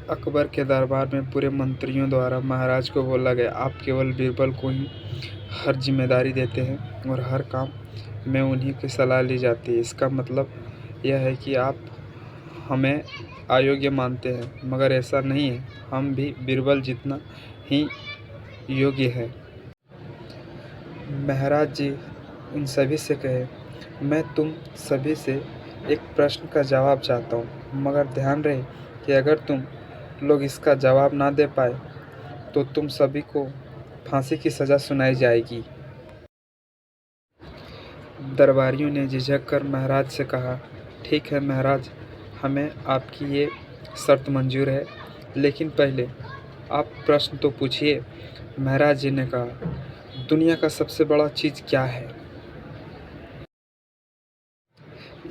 अकबर के दरबार में पूरे मंत्रियों द्वारा महाराज को बोला गया, आप केवल बीरबल को ही हर जिम्मेदारी देते हैं और हर काम में उन्हीं की सलाह ली जाती है। इसका मतलब यह है कि आप हमें अयोग्य मानते हैं, मगर ऐसा नहीं है, हम भी बीरबल जितना ही योग्य है। महाराज जी उन सभी से कहे, मैं तुम सभी से एक प्रश्न का जवाब चाहता हूँ, मगर ध्यान रहे कि अगर तुम लोग इसका जवाब ना दे पाए तो तुम सभी को फांसी की सज़ा सुनाई जाएगी। दरबारियों ने झिझक कर महाराज से कहा, ठीक है महाराज, हमें आपकी ये शर्त मंजूर है, लेकिन पहले आप प्रश्न तो पूछिए। महाराज जी ने कहा, दुनिया का सबसे बड़ा चीज़ क्या है?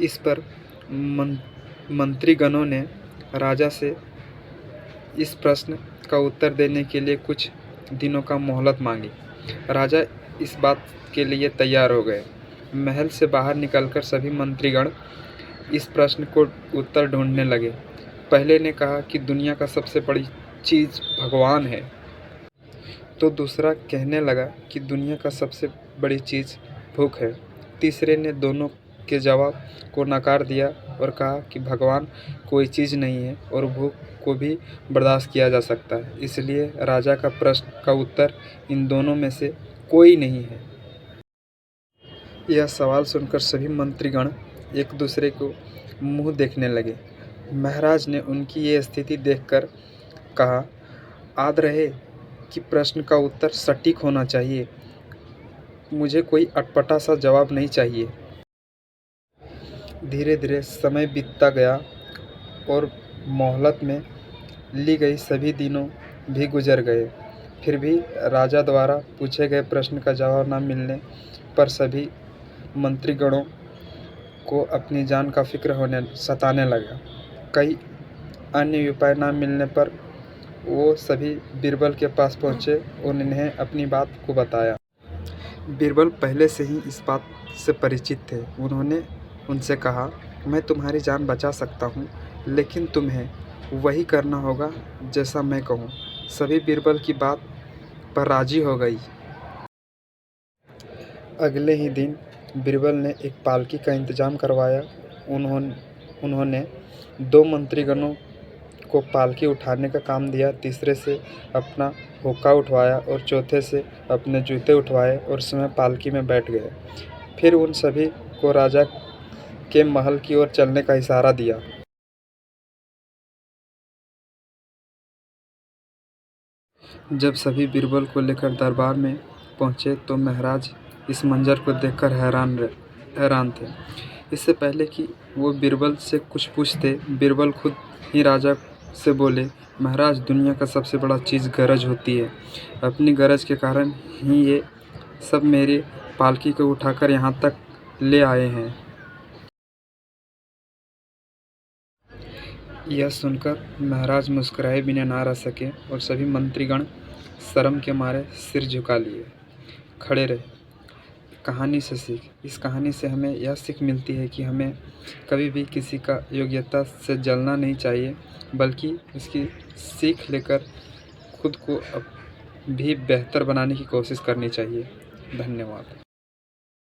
इस पर मंत्रीगणों ने राजा से इस प्रश्न का उत्तर देने के लिए कुछ दिनों का मोहलत मांगी। राजा इस बात के लिए तैयार हो गए। महल से बाहर निकलकर सभी मंत्रीगण इस प्रश्न को उत्तर ढूंढने लगे। पहले ने कहा कि दुनिया का सबसे बड़ी चीज़ भगवान है, तो दूसरा कहने लगा कि दुनिया का सबसे बड़ी चीज़ भूख है। तीसरे ने दोनों के जवाब को नकार दिया और कहा कि भगवान कोई चीज़ नहीं है और भूख को भी बर्दाश्त किया जा सकता है। इसलिए राजा का प्रश्न का उत्तर इन दोनों में से कोई नहीं है। यह सवाल सुनकर सभी मंत्रीगण एक दूसरे को मुंह देखने लगे। महाराज ने उनकी ये स्थिति देखकर कहा, याद रहे कि प्रश्न का उत्तर सटीक होना चाहिए, मुझे कोई अटपटा सा जवाब नहीं चाहिए। धीरे धीरे समय बीतता गया और मोहलत में ली गई सभी दिनों भी गुजर गए। फिर भी राजा द्वारा पूछे गए प्रश्न का जवाब न मिलने पर सभी मंत्रीगणों को अपनी जान का फिक्र सताने लगा। कई अन्य उपाय न मिलने पर वो सभी बीरबल के पास पहुँचे और उन्हें अपनी बात को बताया। बीरबल पहले से ही इस बात से परिचित थे। उन्होंने उनसे कहा, मैं तुम्हारी जान बचा सकता हूँ, लेकिन तुम्हें वही करना होगा जैसा मैं कहूँ। सभी बीरबल की बात पर राजी हो गई। अगले ही दिन बीरबल ने एक पालकी का इंतजाम करवाया। उन्होंने दो मंत्रीगणों को पालकी उठाने का काम दिया, तीसरे से अपना हुक्का उठवाया और चौथे से अपने जूते उठवाए और स्वयं पालकी में बैठ गए। फिर उन सभी को राजा के महल की ओर चलने का इशारा दिया। जब सभी बीरबल को लेकर दरबार में पहुंचे तो महाराज इस मंजर को देखकर हैरान थे। इससे पहले कि वो बीरबल से कुछ पूछते, बीरबल खुद ही राजा से बोले, महाराज, दुनिया का सबसे बड़ा चीज़ गरज होती है। अपनी गरज के कारण ही ये सब मेरी पालकी को उठाकर यहाँ तक ले आए हैं। यह सुनकर महाराज मुस्कुराए बिना ना रह सके और सभी मंत्रीगण शर्म के मारे सिर झुका लिए खड़े रहे। कहानी से सीख। इस कहानी से हमें यह सीख मिलती है कि हमें कभी भी किसी का योग्यता से जलना नहीं चाहिए, बल्कि इसकी सीख लेकर खुद को भी बेहतर बनाने की कोशिश करनी चाहिए। धन्यवाद।